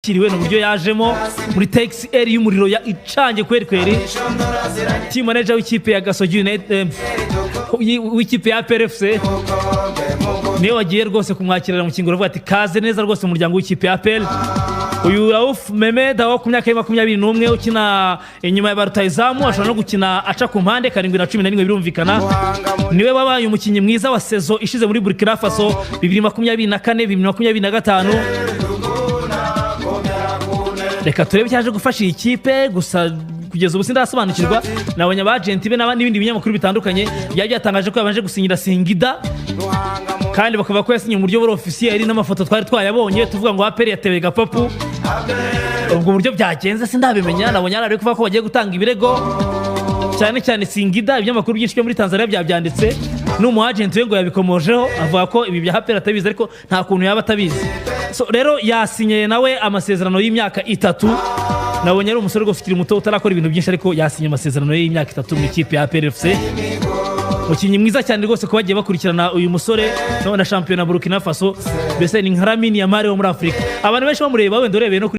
kiriwe no buryo yajemo muri taxi eri y'umuriro ya icange kweri team manager w'ikipe ya Gasogi United w'ikipe ya PRFC niwe wagiye rwose kumwakirira mu kingoro avuga ati kaze neza rwose mu muryango w'ikipe ya PL. Uyu Laouf MEMEL LAOUF ku myaka ya 21 ukina inyuma ya barutayizamu ashobora no gukina aca ku mpande 7-11 birumvikana. Niwe wabaye umukinnyi mwiza wa sezo ishize muri Burkina Faso 2024-2025. Reka turebe cyaje gufasha ikipe gusa kugeza ubu sindasobanukirwa nabonye abagenti be n'ibindi binyamakuru bitandukanye byatangaje ko yabanje gusinyira Singida kandi bakaba ko yasinye mu buryo buri officiel n'amafoto twari twayabonye tuvuga ngo aperi yatewe gapapu. Ubwo buryo byagenze sindabimenya nabonye ari kuvuga ko bagiye gutanga ibirego cyane Singida ibinyamakuru byinshi byo muri Tanzania byabyanditse n'umu agent we ngo yabikomojeho avuga ko ibi bya aperi atabizi ariko nta kuntu yaba atabizi. So rero yasinye nawe amasezerano y'imyaka 3 nabonye ari umusore ufite muto utarakora ibintu byinshi ariko yasinye amasezerano y'imyaka 3 mu ikipe ya PRFC. Mukinyi mwiza cyane rwose ko bagiye bakurikirana uyu musore no na champion na Burkina Faso bese ni nkaramini ya Mali wo muri Afrika. Abantu benshi bamureba wenda urebeye no